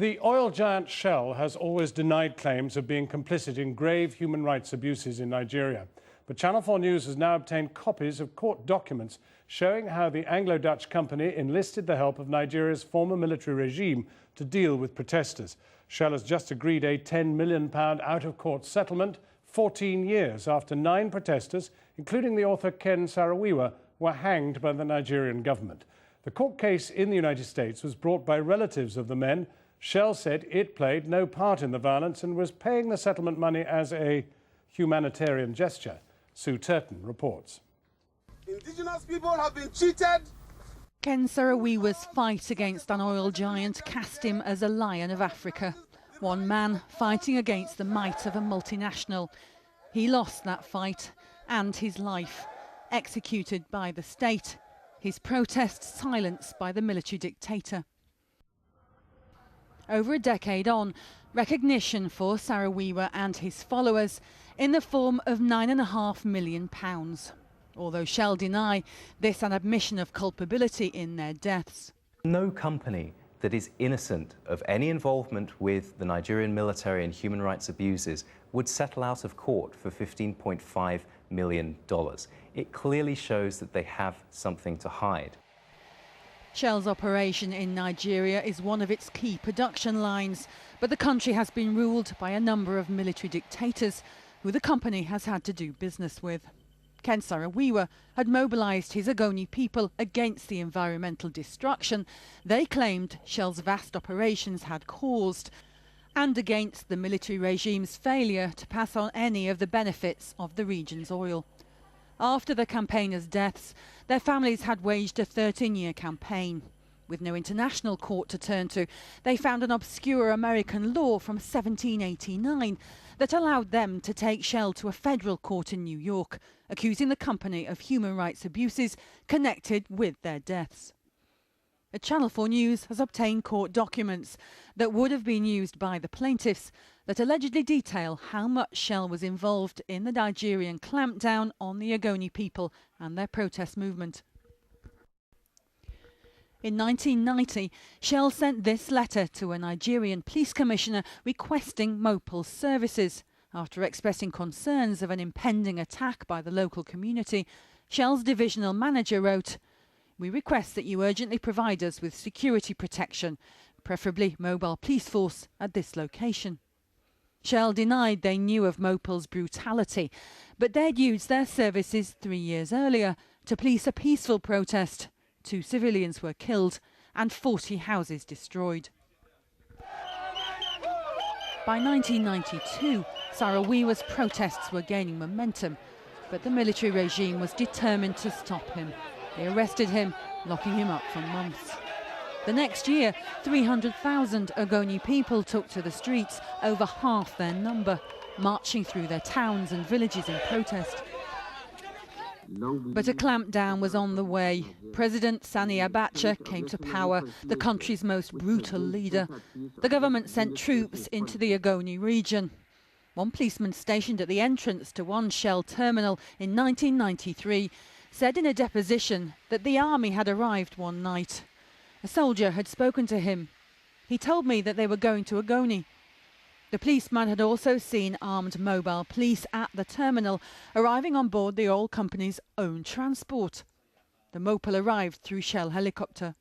The oil giant Shell has always denied claims of being complicit in grave human rights abuses in Nigeria. But Channel 4 News has now obtained copies of court documents showing how the Anglo-Dutch company enlisted the help of Nigeria's former military regime to deal with protesters. Shell has just agreed a £10 million out-of-court settlement 14 years after 9 protesters, including the author Saro-Wiwa, were hanged by the Nigerian government. The court case in the United States was brought by relatives of the men. Shell said it played no part in the violence and was paying the settlement money as a humanitarian gesture. Sue Turton reports. Indigenous people have been cheated. Saro-Wiwa's fight against an oil giant cast him as a lion of Africa. One man fighting against the might of a multinational. He lost that fight and his life, executed by the state. His protest silenced by the military dictator. Over a decade on, recognition for Saro-Wiwa and his followers in the form of £9.5 million. Although Shell deny this an admission of culpability in their deaths. No company that is innocent of any involvement with the Nigerian military and human rights abuses would settle out of court for $15.5 million. It clearly shows that they have something to hide. Shell's operation in Nigeria is one of its key production lines, but the country has been ruled by a number of military dictators who the company has had to do business with. Saro-Wiwa had mobilised his Ogoni people against the environmental destruction they claimed Shell's vast operations had caused, and against the military regime's failure to pass on any of the benefits of the region's oil. After the campaigners' deaths, their families had waged a 13-year campaign. With no international court to turn to, they found an obscure American law from 1789 that allowed them to take Shell to a federal court in New York, accusing the company of human rights abuses connected with their deaths. Channel 4 News has obtained court documents that would have been used by the plaintiffs that allegedly detail how much Shell was involved in the Nigerian clampdown on the Ogoni people and their protest movement. In 1990, Shell sent this letter to a Nigerian police commissioner requesting Mopal's services. After expressing concerns of an impending attack by the local community, Shell's divisional manager wrote, "We request that you urgently provide us with security protection, preferably mobile police force at this location." Shell denied they knew of Mopal's brutality, but they'd used their services 3 years earlier to police a peaceful protest. 2 civilians were killed and 40 houses destroyed. By 1992, Saro-Wiwa's protests were gaining momentum, but the military regime was determined to stop him. They arrested him, locking him up for months. The next year, 300,000 Ogoni people took to the streets, over half their number, marching through their towns and villages in protest. But a clampdown was on the way. President Sani Abacha came to power, the country's most brutal leader. The government sent troops into the Ogoni region. One policeman stationed at the entrance to one Shell terminal in 1993 said in a deposition that the army had arrived one night. A soldier had spoken to him. He told me that they were going to Ogoni. The policeman had also seen armed mobile police at the terminal, arriving on board the oil company's own transport. The Mopal arrived through Shell helicopter.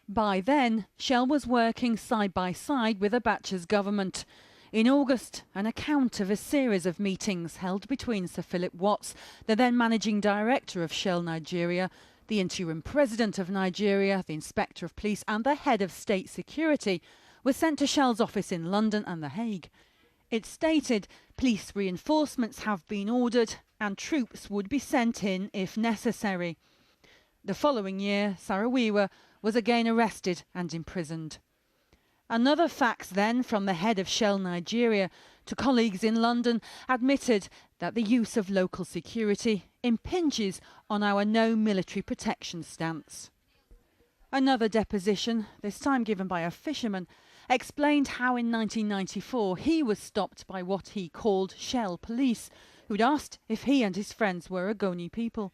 By then, Shell was working side by side with Abacha's government. In August, an account of a series of meetings held between Sir Philip Watts, the then managing director of Shell Nigeria, the interim president of Nigeria, the inspector of police and the head of state security, was sent to Shell's office in London and The Hague. It stated police reinforcements have been ordered and troops would be sent in if necessary. The following year, Saro-Wiwa was again arrested and imprisoned. Another fax then from the head of Shell Nigeria to colleagues in London admitted that the use of local security impinges on our no military protection stance. Another deposition, this time given by a fisherman, explained how in 1994 he was stopped by what he called Shell police, who'd asked if he and his friends were Ogoni people.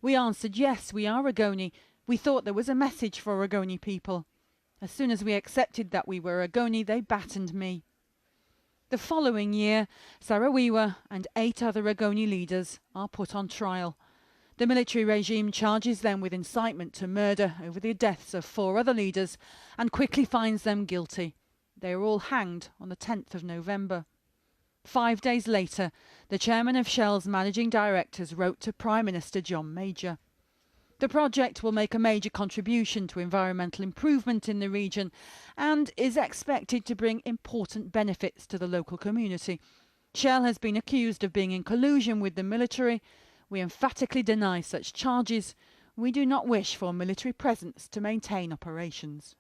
We answered, yes, we are Ogoni. We thought there was a message for Ogoni people. As soon as we accepted that we were Ogoni, they battened me. The following year, Saro-Wiwa and 8 other Ogoni leaders are put on trial. The military regime charges them with incitement to murder over the deaths of 4 other leaders and quickly finds them guilty. They are all hanged on the 10th of November. 5 days later, the chairman of Shell's managing directors wrote to Prime Minister John Major. The project will make a major contribution to environmental improvement in the region and is expected to bring important benefits to the local community. Shell has been accused of being in collusion with the military. We emphatically deny such charges. We do not wish for military presence to maintain operations.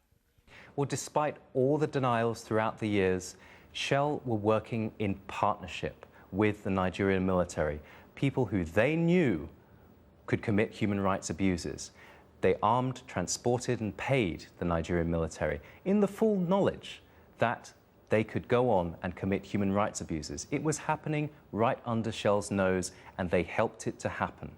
Well, despite all the denials throughout the years, Shell were working in partnership with the Nigerian military, people who they knew could commit human rights abuses. They armed, transported and paid the Nigerian military in the full knowledge that they could go on and commit human rights abuses. It was happening right under Shell's nose and they helped it to happen.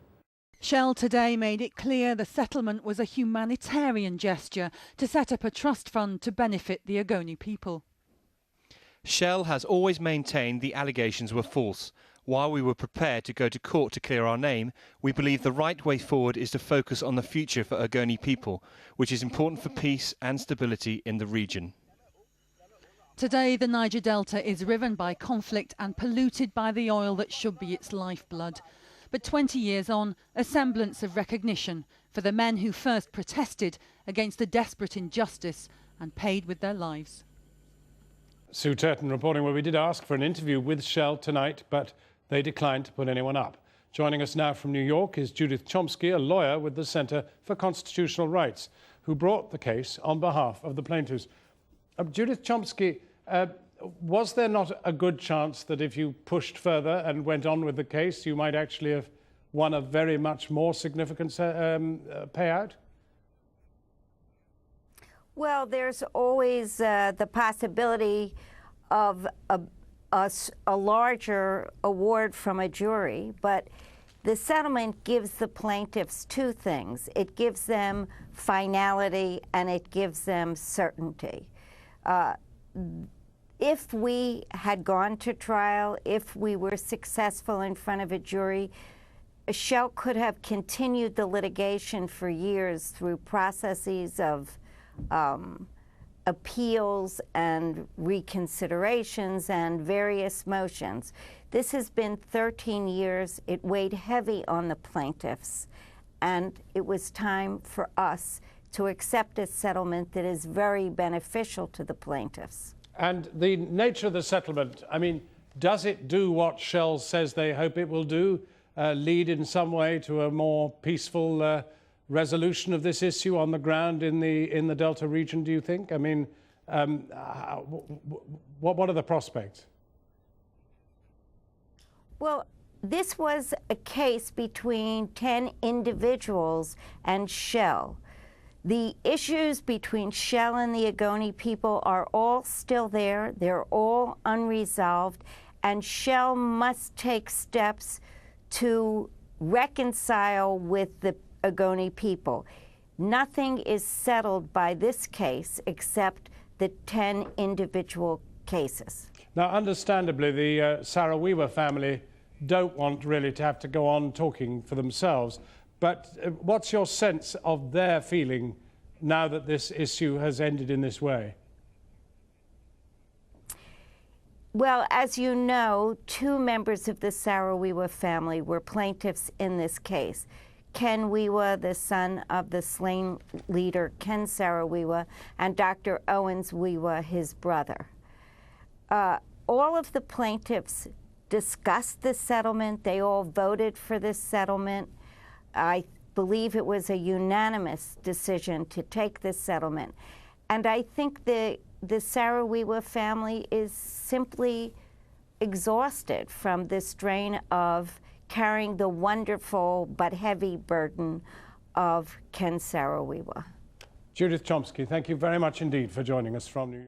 Shell today made it clear the settlement was a humanitarian gesture to set up a trust fund to benefit the Ogoni people. Shell has always maintained the allegations were false. While we were prepared to go to court to clear our name, we believe the right way forward is to focus on the future for Ogoni people, which is important for peace and stability in the region. Today, the Niger Delta is riven by conflict and polluted by the oil that should be its lifeblood. But 20 years on, a semblance of recognition for the men who first protested against the desperate injustice and paid with their lives. Sue Turton reporting where we did ask for an interview with Shell tonight, but they declined to put anyone up. Joining us now from New York is Judith Chomsky, a lawyer with the Center for Constitutional Rights, who brought the case on behalf of the plaintiffs. Judith Chomsky, was there not a good chance that if you pushed further and went on with the case, you might actually have won a very much more significant payout? Well, there's always the possibility of a larger award from a jury, but the settlement gives the plaintiffs 2 things. It gives them finality and it gives them certainty. If we had gone to trial, if we were successful in front of a jury, Shell could have continued the litigation for years through processes of appeals and reconsiderations and various motions. This has been 13 years. It weighed heavy on the plaintiffs, and it was time for us to accept a settlement that is very beneficial to the plaintiffs. And the nature of the settlement, I mean, does it do what Shell says they hope it will do, lead in some way to a more peaceful resolution of this issue on the ground in the Delta region, do you think? I mean, what are the prospects? Well, this was a case between 10 individuals and Shell. The issues between Shell and the Ogoni people are all still there. They're all unresolved, and Shell must take steps to reconcile with the Ogoni people. Nothing is settled by this case except the 10 individual cases. Now, understandably, the Saro-Wiwa family don't want really to have to go on talking for themselves. But what's your sense of their feeling now that this issue has ended in this way? Well, as you know, 2 members of the Saro-Wiwa family were plaintiffs in this case. Ken Wiwa, the son of the slain leader Ken Saro-Wiwa, and Dr. Owens Wiwa, his brother. All of the plaintiffs discussed the settlement. They all voted for this settlement. I believe it was a unanimous decision to take this settlement. And I think the Saro-Wiwa family is simply exhausted from the strain of carrying the wonderful but heavy burden of Ken Saro-Wiwa. Judith Chomsky, thank you very much indeed for joining us from New York.